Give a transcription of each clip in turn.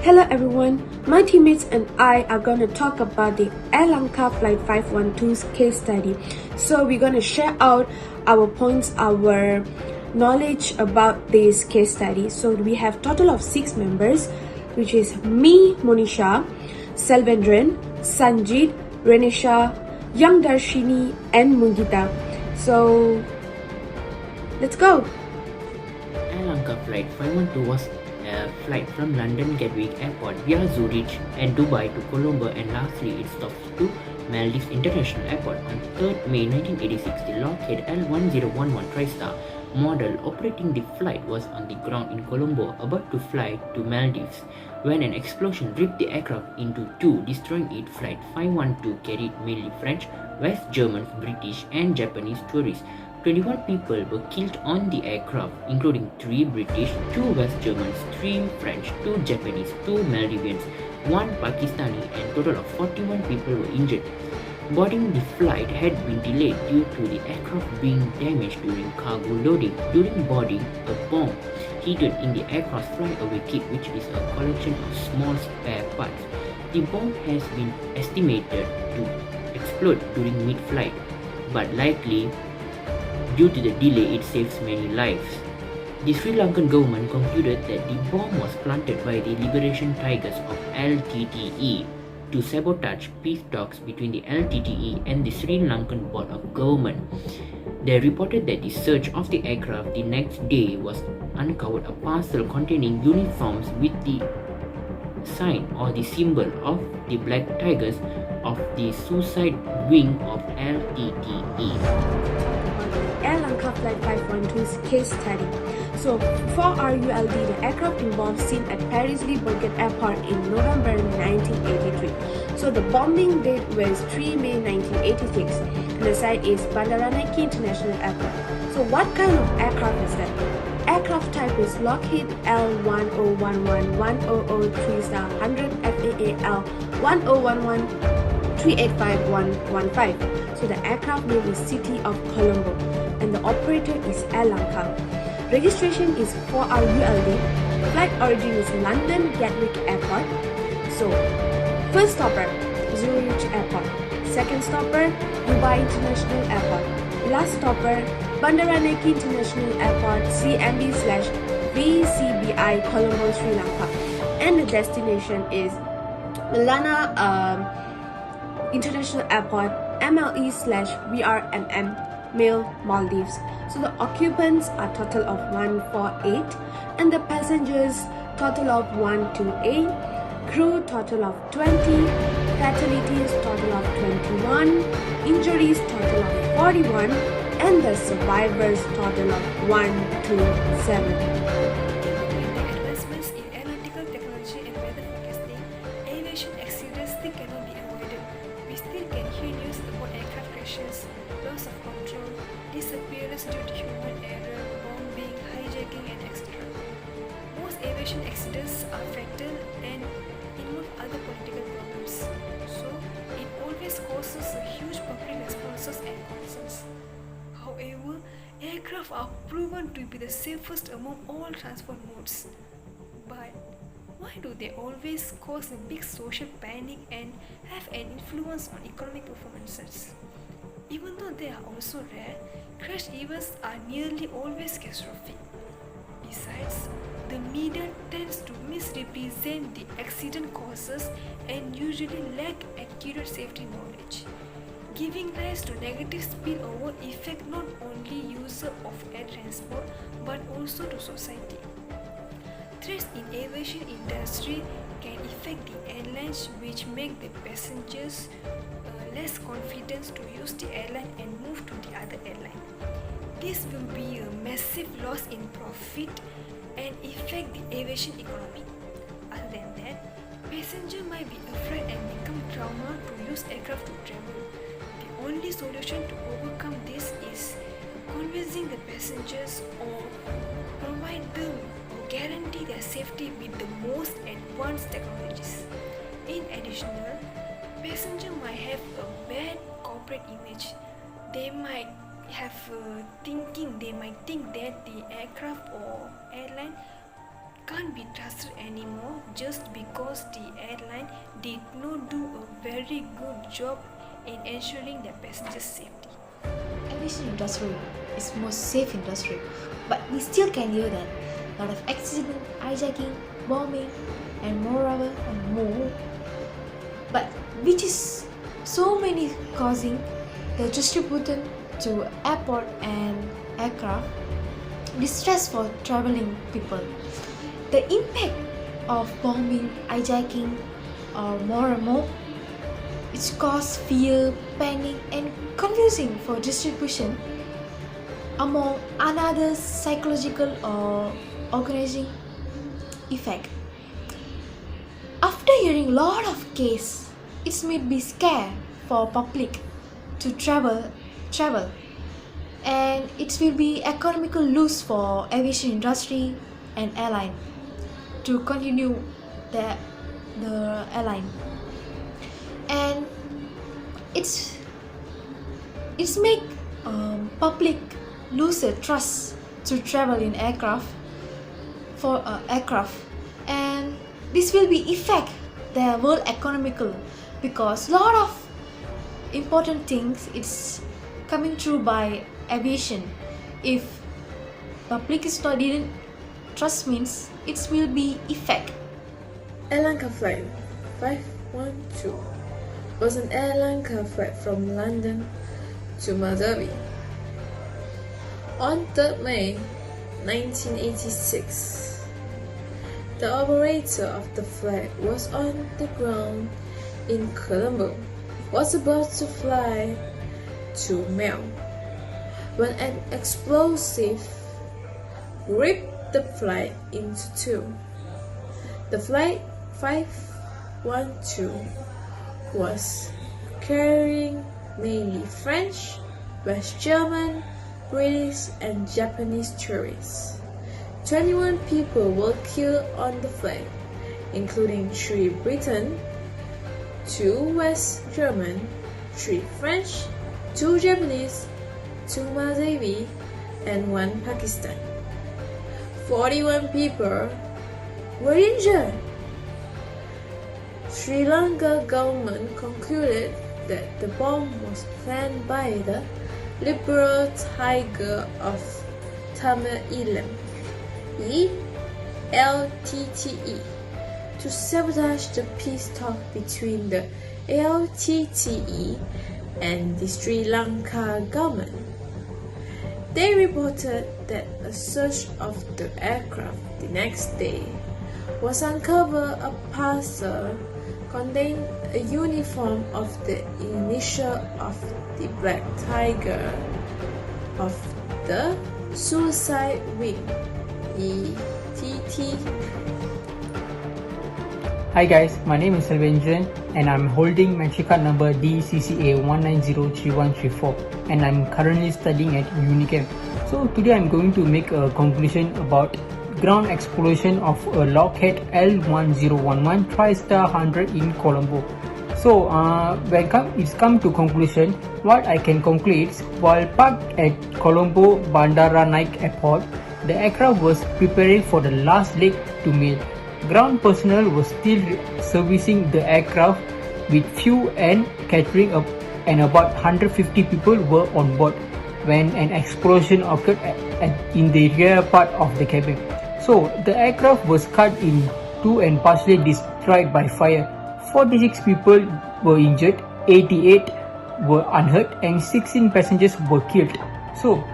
Hello everyone, my teammates and I are going to talk about the Lanka Flight 512's case study. So we're going to share out our points, our knowledge about this case study. So we have total of 6 members, which is me, Monisha, Selvendran, Sanjit, Renisha, Young Darshini and Mungita. So let's go. Lanka Flight 512 was a flight from London Gatwick Airport via Zurich and Dubai to Colombo, and lastly it stops to Maldives International Airport. On 3rd May 1986, the Lockheed L1011 TriStar model operating the flight was on the ground in Colombo, about to fly to Maldives, when an explosion ripped the aircraft into two, destroying it. Flight 512 carried mainly French, West Germans, British and Japanese tourists. 21 people were killed on the aircraft, including 3 British, 2 West Germans, 3 French, 2 Japanese, 2 Maldivians, 1 Pakistani, and a total of 41 people were injured. Boarding the flight had been delayed due to the aircraft being damaged during cargo loading. During boarding, a bomb hidden in the aircraft's flyaway kit, which is a collection of small spare parts. The bomb has been estimated to explode during mid-flight, but likely due to the delay, it saves many lives. The Sri Lankan government concluded that the bomb was planted by the Liberation Tigers of LTTE to sabotage peace talks between the LTTE and the Sri Lankan Board of Government. They reported that the search of the aircraft the next day was uncovered a parcel containing uniforms with the sign or the symbol of the Black Tigers of the suicide wing of LTTE. Lanka Flight 512's case study. So, for RULD, the aircraft involved seen at Paris-Le Bourget Airport in November 1983. So, the bombing date was 3 May 1986, and the site is Bandaranaike International Airport. So, what kind of aircraft is that? Aircraft type is Lockheed L1011-1003-100 FAA L1011 385115. So the aircraft name is City of Colombo and the operator is Lanka. Registration is 4RULD. Flight origin is London Gatwick Airport. So first stopper Zurich Airport. Second stopper Dubai International Airport. Last stopper Bandaranaike International Airport CMB/VCBI Colombo, Sri Lanka. And the destination is Lanka International Airport MLE/VRMM Maldives. So the occupants are total of 148 and the passengers total of 128, crew total of 20, fatalities total of 21, injuries total of 41, and the survivors total of 127. Advancements in aeronautical technology and weather forecasting, aviation accidents cannot be avoided. We still can hear news about aircraft crashes, loss of control, disappearance due to human error, bombing, hijacking, and etc. Most aviation accidents are fatal and involve other political problems. So, it always causes a huge public responses and concerns. However, aircraft are proven to be the safest among all transport modes. But why do they always cause a big social panic and have an influence on economic performances? Even though they are also rare, crash events are nearly always catastrophic. Besides, the media tends to misrepresent the accident causes and usually lack accurate safety knowledge, giving rise to negative spillover effect not only user of air transport but also to society. Threats in aviation industry can affect the airlines, which make the passengers less confident to use the airline and move to the other airline. This will be a massive loss in profit and affect the aviation economy. Other than that, passengers might be afraid and become trauma to use aircraft to travel. The only solution to overcome this is convincing the passengers or provide them or guarantee their safety with the most advanced technologies. In addition, passengers might have a bad corporate image. They might think that the aircraft or airline can't be trusted anymore just because the airline did not do a very good job in ensuring their passengers' safety. Aviation industry is most safe industry, but we still can hear that a lot of accident, hijacking, bombing, and moreover and more. But which is so many causing the distribution to airport and aircraft distress for traveling people. The impact of bombing, hijacking, or more and more, it's cause fear, panic, and confusing for distribution among another psychological or organizing effect. After hearing lot of case, it may be scare for public to travel, and it will be economical loss for aviation industry and airline to continue the airline, and it's make public lose their trust to travel in aircraft for aircraft, and this will be affect their world economical because lot of important things it's coming through by aviation. If public is not didn't trust means it will be effect. Lanka Flight 512 was an Lanka flight from London to Maldives. On 3rd May 1986, the operator of the flight was on the ground in Colombo, was about to fly to Mel, when an explosive ripped the flight into two. The flight 512 was carrying mainly French, West German, British, and Japanese tourists. 21 people were killed on the flight, including 3 Briton, 2 West German, 3 French, 2 Japanese, 2 Maldives, and 1 Pakistan. 41 people were injured. Sri Lanka government concluded that the bomb was planned by the Liberal Tiger of Tamil Eelam, LTTE, to sabotage the peace talk between the LTTE and the Sri Lanka government. They reported that a search of the aircraft the next day was uncovered a parcel contained a uniform of the initial of the Black Tiger of the Suicide Wing, ETT. Hi guys, my name is Selvendran and I'm holding my card number DCCA 1903134 and I'm currently studying at Unicamp. So today I'm going to make a conclusion about ground explosion of a Lockheed L1011 TriStar 100 in Colombo. So when it's come to conclusion, what I can conclude is while parked at Colombo Bandara Naik Airport, the aircraft was preparing for the last leg to Mil. Ground personnel was still servicing the aircraft with fuel and catering up, and about 150 people were on board when an explosion occurred in the rear part of the cabin. So the aircraft was cut in two and partially destroyed by fire. 46 people were injured, 88 were unhurt, and 16 passengers were killed. So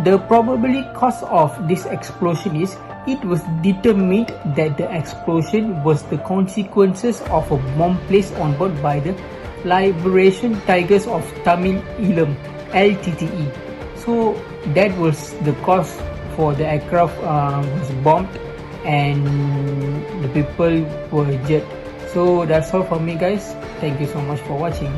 the probable cause of this explosion is it was determined that the explosion was the consequences of a bomb placed on board by the Liberation Tigers of Tamil Eelam, LTTE. So that was the cause for the aircraft was bombed and the people were injured. So that's all for me guys. Thank you so much for watching.